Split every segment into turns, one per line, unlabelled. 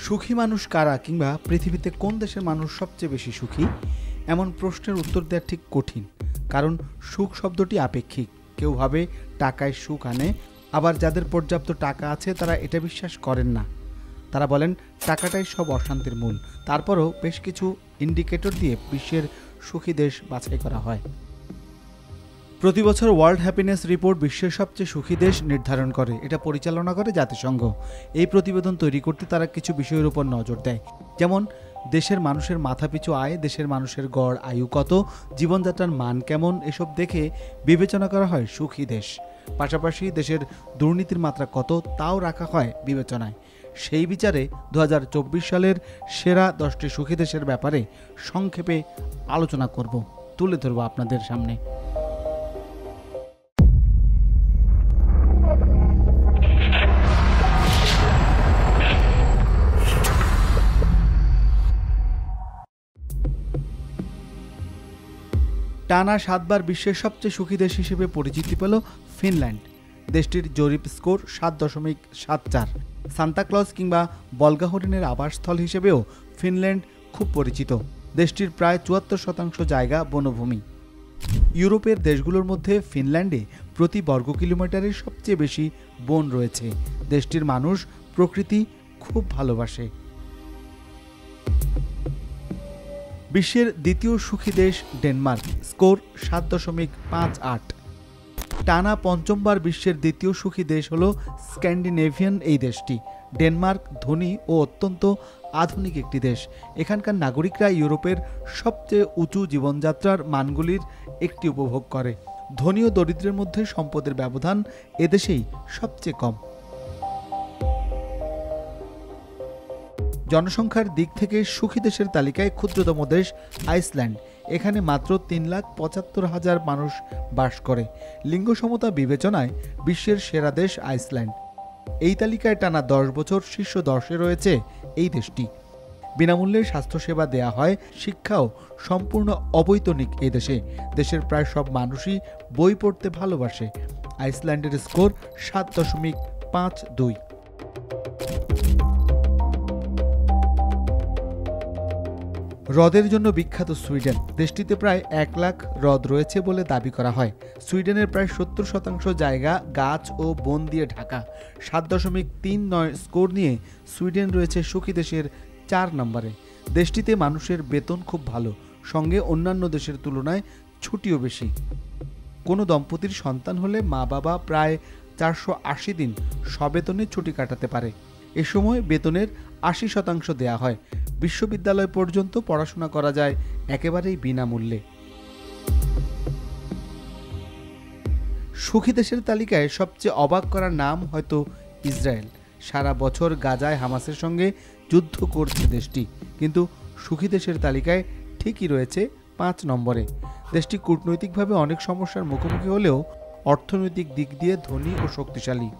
সুখী মানুষ কারা কিংবা পৃথিবীতে কোন দেশের মানুষ সবচেয়ে বেশি সুখী এমন প্রশ্নের উত্তর দেওয়া ঠিক কঠিন। কারণ সুখ শব্দটি আপেক্ষিক। কেউ ভাবে টাকায় সুখ আনে, আবার যাদের পর্যাপ্ত টাকা আছে তারা এটা বিশ্বাস করেন না। তারা বলেন টাকাটাই সব অশান্তির মূল। তারপরও বেশ কিছু ইন্ডিকেটর দিয়ে বিশ্বের সুখী দেশ বাছাই করা হয়। প্রতি বছর ওয়ার্ল্ড হ্যাপিনেস রিপোর্ট বিশ্বের সবচেয়ে সুখী দেশ নির্ধারণ করে। এটা পরিচালনা করে জাতিসংঘ। এই প্রতিবেদন তৈরি করতে তারা কিছু বিষয়ের উপর নজর দেয়, যেমন দেশের মানুষের মাথাপিছু আয়, দেশের মানুষের গড় আয়ু কত, জীবনযাত্রার মান কেমন, এসব দেখে বিবেচনা করা হয় সুখী দেশ। পাশাপাশি দেশের দুর্নীতির মাত্রা কত তাও রাখা হয় বিবেচনায়। সেই বিচারে 2024 সালের সেরা 10টি সুখী দেশের ব্যাপারে সংক্ষেপে আলোচনা করব, তুলে ধরব আপনাদের সামনে। টানা 7 বার বিশ্বের সবচেয়ে সুখী দেশ হিসেবে পরিচিতি পেল ফিনল্যান্ড। দেশটির জরিপ স্কোর 7.74। সান্তাক্লজ কিংবা বল্গা হরিণের আবাসস্থল হিসেবেও ফিনল্যান্ড খুব পরিচিত। দেশটির প্রায় 74% জায়গা বনভূমি। ইউরোপের দেশগুলোর মধ্যে ফিনল্যান্ডে প্রতি বর্গ কিলোমিটারে সবচেয়ে বেশি বন রয়েছে। দেশটির মানুষ প্রকৃতি খুব ভালোবাসে। বিশ্বের দ্বিতীয় সুখী দেশ ডেনমার্ক, স্কোর 7.58। টানা পঞ্চমবার বিশ্বের দ্বিতীয় সুখী দেশ হল স্ক্যান্ডিনেভিয়ান এই দেশটি। ডেনমার্ক ধনী ও অত্যন্ত আধুনিক একটি দেশ। এখানকার নাগরিকরা ইউরোপের সবচেয়ে উঁচু জীবনযাত্রার মানগুলির একটি উপভোগ করে। ধনী ও দরিদ্রের মধ্যে সম্পদের ব্যবধান এদেশেই সবচেয়ে কম। জনসংখ্যার দিক থেকে সুখী দেশের তালিকায় ক্ষুদ্রতম দেশ আইসল্যান্ড। এখানে মাত্র 3,75,000 মানুষ বাস করে। লিঙ্গ সমতা বিবেচনায় বিশ্বের সেরা দেশ আইসল্যান্ড। এই তালিকায় টানা 10 বছর শীর্ষ 10-এ রয়েছে এই দেশটি। বিনামূল্যে স্বাস্থ্যসেবা দেয়া হয়, শিক্ষাও সম্পূর্ণ অবৈতনিক এই দেশে। দেশের প্রায় সব মানুষই বই পড়তে ভালোবাসে। আইসল্যান্ডের স্কোর 7.52। হ্রদের জন্য বিখ্যাত সুইডেন। দেশটিতে প্রায় 1 লাখ হ্রদ রয়েছে বলে দাবি করা হয়। সুইডেনের প্রায় 70% জায়গা গাছ ও বন দিয়ে ঢাকা। 7.39 স্কোর নিয়ে সুইডেন রয়েছে সুখী দেশের 4 নম্বরে। দেশটিতে মানুষের বেতন খুব ভালো, সঙ্গে অন্যান্য দেশের তুলনায় ছুটিও বেশি। কোনো দম্পতির সন্তান হলে মা বাবা প্রায় 480 দিন সবেতনে ছুটি কাটাতে পারে। এ সময় বেতনের 80% দেয়া হয়। বিশ্ববিদ্যালয় পর্যন্ত পড়াশোনা করা যায় একেবারেই বিনামূল্যে। সুখী দেশের তালিকায় সবচেয়ে অবাক করার নাম হয়তো ইসরায়েল। সারা বছর গাজায় হামাসের সঙ্গে যুদ্ধ করছে দেশটি, কিন্তু সুখী দেশের তালিকায় ঠিকই রয়েছে 5 নম্বরে। দেশটি কূটনৈতিকভাবে অনেক সমস্যার মুখোমুখি হলেও অর্থনৈতিক দিক দিয়ে ধনী ও শক্তিশালী।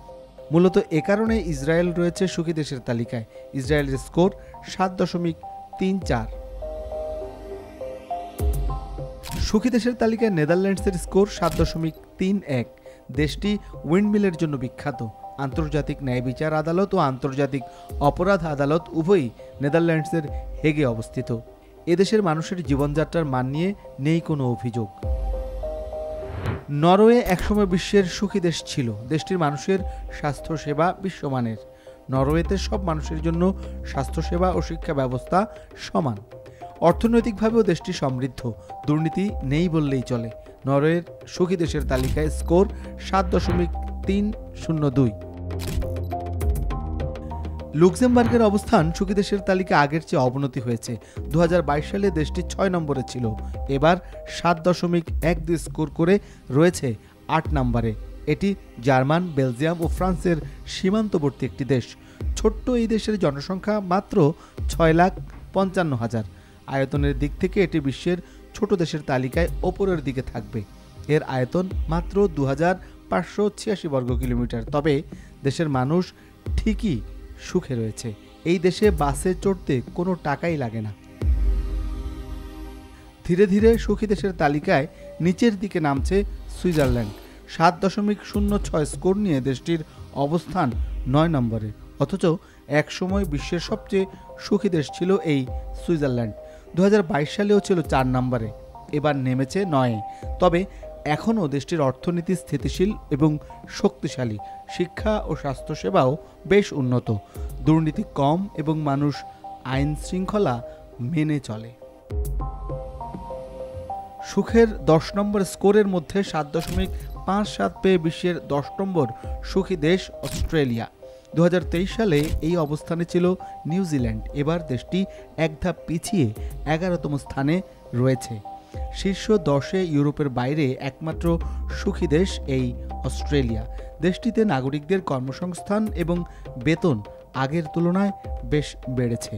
মূলত এ কারণে ইসরায়েল রয়েছে সুখী দেশের তালিকায়। ইসরায়েলের স্কোর 7.34। সুখী দেশের তালিকায় নেদারল্যান্ডসের স্কোর 7.31। দেশটি উইন্ডমিলের জন্য বিখ্যাত। আন্তর্জাতিক ন্যায় বিচার আদালত ও আন্তর্জাতিক অপরাধ আদালত উভয়ই নেদারল্যান্ডসের হেগে অবস্থিত। এদেশের মানুষের জীবনযাত্রার মান নিয়ে নেই কোনো অভিযোগ। নরওয়ে একসময় বিশ্বের সুখী দেশ ছিল। দেশটির মানুষের স্বাস্থ্যসেবা বিশ্বমানের। নরওয়েতে সব মানুষের জন্য স্বাস্থ্যসেবা ও শিক্ষা ব্যবস্থা সমান। অর্থনৈতিকভাবেও দেশটি সমৃদ্ধ, দুর্নীতি নেই বললেই চলে। নরওয়ের সুখী দেশের তালিকায় স্কোর 7.302। লুক্সেমবার্গের অবস্থান সুখী দেশের তালিকা আগের চেয়ে অবনতি হয়েছে। 2022 সালে দেশটি 6 নম্বরে ছিল, এবার 7.12 স্কোর করে রয়েছে 8 নম্বরে। এটি জার্মান, বেলজিয়াম ও ফ্রান্সের সীমান্তবর্তী একটি দেশ। ছোট্ট এই দেশের জনসংখ্যা মাত্র 6,55,000। আয়তনের দিক থেকে এটি বিশ্বের ছোট দেশের তালিকায় ওপরের দিকে থাকবে। এর আয়তন মাত্র 2,586 বর্গ কিলোমিটার। তবে দেশের মানুষ ঠিকই সুখে রয়েছে। এই দেশে বাসে চড়তে কোনো টাকাই লাগে না। ধীরে ধীরে সুখী দেশের তালিকায় নিচের দিকে নামছে সুইজারল্যান্ড। 7.06 স্কোর নিয়ে দেশটির অবস্থান 9 নম্বরে। অথচ একসময় বিশ্বের সবচেয়ে সুখী দেশ ছিল এই সুইজারল্যান্ড। 2022 সালেও ছিল 4 নম্বরে, এবার নেমেছে 9-এ। তবে এখনও দেশটির অর্থনীতি স্থিতিশীল এবং শক্তিশালী, শিক্ষা ও স্বাস্থ্যসেবাও বেশ উন্নত, দুর্নীতি কম এবং মানুষ আইন শৃঙ্খলা মেনে চলে। সুখের 10 নম্বর স্কোরের মধ্যে 7.57 পেয়ে বিশ্বের 10 নম্বর সুখী দেশ অস্ট্রেলিয়া। 2023 সালে এই অবস্থানে ছিল নিউজিল্যান্ড, এবার দেশটি এক ধাপ পিছিয়ে 11তম স্থানে রয়েছে। শীর্ষ 10-এ ইউরোপের বাইরে একমাত্র সুখী দেশ এই অস্ট্রেলিয়া। দেশটিতে নাগরিকদের কর্মসংস্থান এবং বেতন আগের তুলনায় বেশ বেড়েছে।